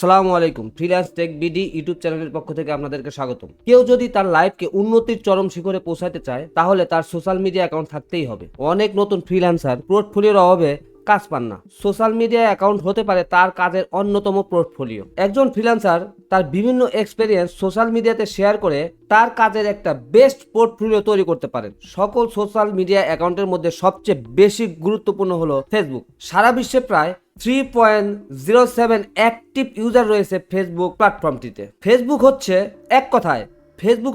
আসসালামু আলাইকুম। Freelance tech BD YouTube চ্যানেলের পক্ষ থেকে আপনাদেরকে স্বাগতম। কেউ যদি তার লাইফকে উন্নতির চরম শিখরে পৌঁছাতে চায় তাহলে তার সোশ্যাল মিডিয়া অ্যাকাউন্ট থাকতেই হবে। অনেক নতুন ফ্রিল্যান্সার পোর্টফোলিওর অভাবে কাজ পান না। সোশ্যাল মিডিয়া অ্যাকাউন্ট হতে পারে তার কাজের অন্যতম পোর্টফোলিও। একজন ফ্রিল্যান্সার তার বিভিন্ন এক্সপেরিয়েন্স সোশ্যাল মিডিয়াতে শেয়ার করে তার কাজের একটা বেস্ট পোর্টফোলিও তৈরি করতে পারেন। সকল সোশ্যাল মিডিয়া অ্যাকাউন্টের মধ্যে সবচেয়ে বেশি গুরুত্বপূর্ণ হলো ফেসবুক। সারা বিশ্বে প্রায় 3.07 অ্যাক্টিভ ইউজার রয়েছে ফেসবুক প্ল্যাটফর্মটিতে। ফেসবুক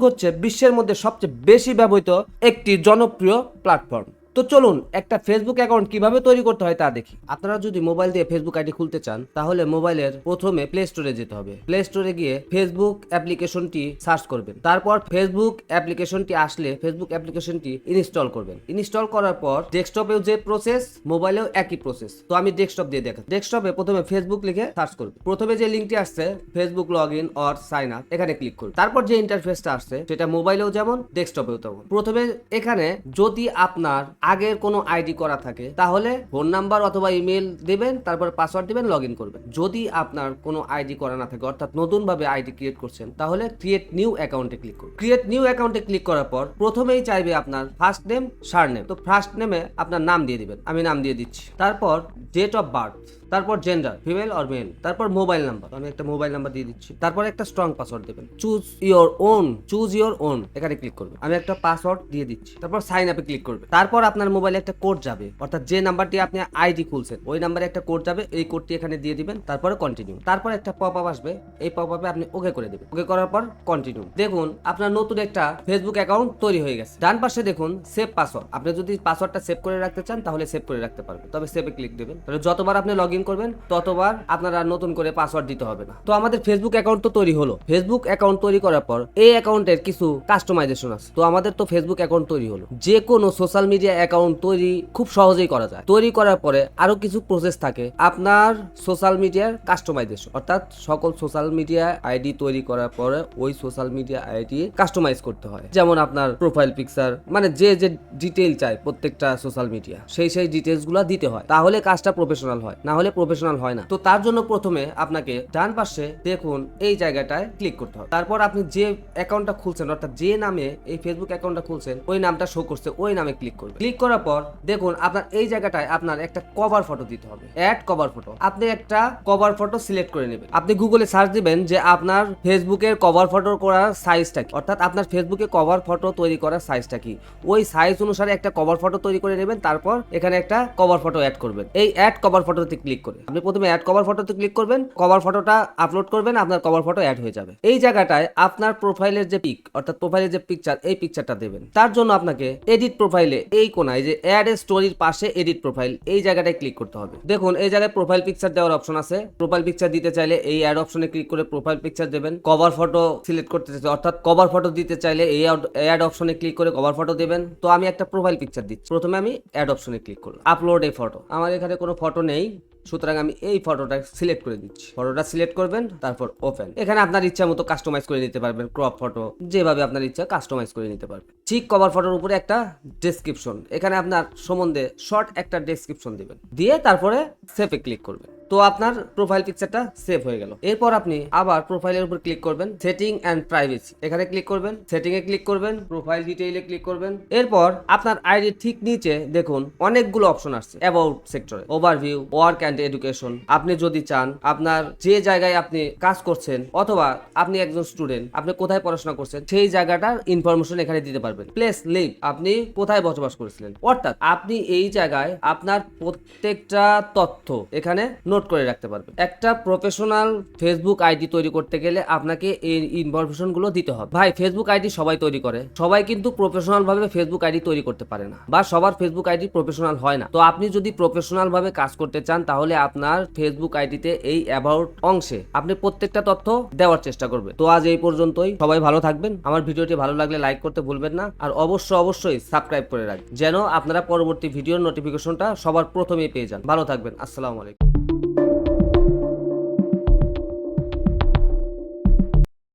হচ্ছে বিশ্বের মধ্যে সবচেয়ে বেশি ব্যবহৃত একটি জনপ্রিয় প্ল্যাটফর্ম। তো চলুন একটা ফেসবুক অ্যাকাউন্ট কিভাবে তৈরি করতে হয় তা দেখি। আপনারা যদি মোবাইল দিয়ে ফেসবুক আইডি খুলতে চান তাহলে মোবাইলের প্রথমে প্লে স্টোরে যেতে হবে। প্লে স্টোরে গিয়ে ফেসবুক অ্যাপ্লিকেশনটি সার্চ করবেন। তারপর ফেসবুক অ্যাপ্লিকেশনটি আসলে ফেসবুক অ্যাপ্লিকেশনটি ইনস্টল করবেন। ইনস্টল করার পর ডেস্কটপেও যে প্রসেস মোবাইলেও একই প্রসেস। তো আমি ডেস্কটপ দিয়ে দেখাচ্ছি। ডেস্কটপে প্রথমে ফেসবুক লিখে সার্চ করবেন। প্রথমে যে লিঙ্কটি আসছে Facebook log in or sign up, এখানে ক্লিক করুন। তারপর যে ইন্টারফেসটা আসছে সেটা মোবাইলেও যেমন ডেস্কটপেও তেমন। প্রথমে এখানে যদি আপনার আগের কোনো আইডি করা থাকে তাহলে ফোন নাম্বার অথবা ইমেল দিবেন, তারপর পাসওয়ার্ড দিবেন, লগ ইন করবেন। যদি আপনার কোনো আইডি করা না থাকে অর্থাৎ নতুন ভাবে আইডি ক্রিয়েট করছেন তাহলে ক্রিয়েট নিউ অ্যাকাউন্টে ক্লিক করুন। ক্রিয়েট নিউ অ্যাকাউন্টে ক্লিক করার পর প্রথমেই চাইবে আপনার ফার্স্ট নেম সারনেম। তো ফার্স্ট নেমে আপনার নাম দিয়ে দিবেন, আমি নাম দিয়ে দিচ্ছি। তারপর ডেট অফ বার্থ, তারপর জেন্ডার ফিমেল অর মেল, তারপর মোবাইল নাম্বার, আমি একটা মোবাইল নাম্বার দিয়ে দিচ্ছি। তারপর একটা স্ট্রং পাসওয়ার্ড দেবেন। চুজ ইওর ওন, এখানে ক্লিক করবেন। আমি একটা পাসওয়ার্ড দিয়ে দিচ্ছি। তারপর সাইন আপে ক্লিক করবেন। তারপর আপনার মোবাইলে একটা কোড যাবে, অর্থাৎ যে নাম্বারটি আপনি আইডি খুলছেন ওই নাম্বারে একটা কোড যাবে, এই কোডটি এখানে দিয়ে দিবেন। তারপরে কন্টিনিউ। তারপর একটা পপ আপ আসবে, এই পপ আপে আপনি ওকে করে দেবেন। ওকে করার পর কন্টিনিউ। দেখুন আপনার নতুন একটা ফেসবুক অ্যাকাউন্ট তৈরি হয়ে গেছে। ডান পাশে দেখুন সেভ পাসওয়ার্ড। আপনি যদি পাসওয়ার্ডটা সেভ করে রাখতে চান তাহলে সেভ করে রাখতে পারবেন, তবে সেভে ক্লিক দেবেন। তাহলে যতবার আপনি লগ ইন করবেন ততবার আপনারা নতুন করে পাসওয়ার্ড দিতে হবে না। তো আমাদের ফেসবুক অ্যাকাউন্ট তো তৈরি হলো। ফেসবুক অ্যাকাউন্ট তৈরি করার পর এই অ্যাকাউন্টের কিছু কাস্টমাইজেশন আছে। তো আমাদের তো ফেসবুক অ্যাকাউন্ট তৈরি হলো। যে কোনো সোশ্যাল মিডিয়া অ্যাকাউন্ট তৈরি খুব সহজেই করা যায়। তৈরি করার পরে আরো কিছু প্রসেস থাকে আপনার সোশ্যাল মিডিয়ার কাস্টমাইজেশন, অর্থাৎ সকল সোশ্যাল মিডিয়া আইডি তৈরি করার পরে ওই সোশ্যাল মিডিয়া আইডি কাস্টমাইজ করতে হয়। যেমন আপনার প্রোফাইল পিকচার, মানে যে যে ডিটেইল চাই প্রত্যেকটা সোশ্যাল মিডিয়া সেই ডিটেইলস গুলো দিতে হয়, তাহলে কাজটা প্রফেশনাল হয়, না হলে প্রফেশনাল হয় না। তো তার জন্য প্রথমে আপনাকে ডান পাশে দেখুন এই জায়গাটায় ক্লিক করতে হবে। তারপর আপনি যে অ্যাকাউন্টটা খুলছেন অর্থাৎ যে নামে এই ফেসবুক অ্যাকাউন্টটা খুলছেন ওই নামটা শো করছে, ওই নামে ক্লিক করবেন। ক্লিক করার পর দেখুন আপনার এই জায়গাটায় আপনার একটা কভার ফটো দিতে হবে, অ্যাড কভার ফটো। আপনি একটা কভার ফটো সিলেক্ট করে নেবেন। আপনি গুগলে সার্চ দিবেন যে আপনার ফেসবুকের কভার ফটো করার সাইজটা কি, অর্থাৎ আপনার ফেসবুকে কভার ফটো তৈরি করার সাইজটা কি, ওই সাইজ অনুসারে একটা কভার ফটো তৈরি করে নেবেন। তারপর এখানে একটা কভার ফটো অ্যাড করবেন। এই অ্যাড কভার ফটোতে ক্লিক করে আপনি প্রথমে অ্যাড কভার ফটোতে ক্লিক করবেন, কভার ফটোটা আপলোড করবেন, আপনার কভার ফটো অ্যাড হয়ে যাবে। এই জায়গাটায় আপনার প্রোফাইলের যে পিক অর্থাৎ প্রোফাইলের যে পিকচার এই পিকচারটা দেবেন। তার জন্য আপনাকে এডিট প্রোফাইলে এই কোনায় যে অ্যাড এ স্টোরির পাশে এডিট প্রোফাইল এই জায়গাটায় ক্লিক করতে হবে। দেখুন এই জায়গায় প্রোফাইল পিকচার দেওয়ার অপশন আছে। প্রোফাইল পিকচার দিতে চাইলে এই অ্যাড অপশনে ক্লিক করে প্রোফাইল পিকচার দেবেন। কভার ফটো সিলেক্ট করতে চাইলে অর্থাৎ কভার ফটো দিতে চাইলে এই অ্যাড অপশনে ক্লিক করে কভার ফটো দেবেন। তো আমি একটা প্রোফাইল পিকচার দিচ্ছি। প্রথমে আমি অ্যাড অপশনে ক্লিক করলাম, আপলোড এ ফটো। আমার এখানে কোনো ফটো নেই, সুতরাং আমি এই ফটোটা সিলেক্ট করে দিচ্ছি। ফটোটা সিলেক্ট করবেন, তারপর ওপেন। এখানে আপনার ইচ্ছা মতো কাস্টমাইজ করে নিতে পারবেন, ক্রপ ফটো যেভাবে আপনার ইচ্ছা কাস্টমাইজ করে নিতে পারবেন। ঠিক কভার ফটোর উপরে একটা ডেসক্রিপশন, এখানে আপনার সম্বন্ধে শর্ট একটা ডেসক্রিপশন দিবেন, দিয়ে তারপরে সেভে ক্লিক করবেন। তো আপনার প্রোফাইল পিকচারটা সেভ হয়ে গেল। এরপর আপনি আবার প্রোফাইলের উপর ক্লিক করবেন, সেটিং এন্ড প্রাইভেসি এখানে ক্লিক করবেন, সেটিং এ ক্লিক করবেন, প্রোফাইল ডিটেইলে ক্লিক করবেন। এরপর আপনার আইডির ঠিক নিচে দেখুন অনেকগুলো অপশন আসছে। অ্যাবাউট সেক্টরে ওভারভিউ, ওয়ার্ক এন্ড এডুকেশন। আপনি যদি চান আপনার যে জায়গায় আপনি কাজ করছেন অথবা আপনি একজন স্টুডেন্ট, আপনি কোথায় পড়াশোনা করছেন সেই জায়গাটার ইনফরমেশন এখানে দিতে পারবেন। প্লেস লিভ, আপনি কোথায় বসবাস করেছিলেন, অর্থাৎ আপনি এই জায়গায় আপনার প্রত্যেকটা তথ্য এখানে নোট করে রাখতে পারবেন। একটা প্রফেশনাল ফেসবুক আইডি তৈরি করতে গেলে আপনাকে এই ইনফরমেশন গুলো দিতে হবে। ভাই ফেসবুক আইডি সবাই তৈরি করে, সবাই কিন্তু প্রফেশনাল ভাবে ফেসবুক আইডি তৈরি করতে পারে না, বা সবার ফেসবুক আইডি প্রফেশনাল হয় না। তো আপনি যদি প্রফেশনাল ভাবে কাজ করতে চান তাহলে আপনার ফেসবুক আইডিতে এই অ্যাবাউট অংশে আপনি প্রত্যেকটা তথ্য দেওয়ার চেষ্টা করবেন। তো আজ এই পর্যন্তই। সবাই ভালো থাকবেন। আমার ভিডিওটি ভালো লাগলে লাইক করতে ভুলবেন না, আর অবশ্যই সাবস্ক্রাইব করে রাখবেন যেন আপনারা পরবর্তী ভিডিওর নোটিফিকেশনটা সবার প্রথমেই পেয়ে যান। ভালো থাকবেন। আসসালামু আলাইকুম।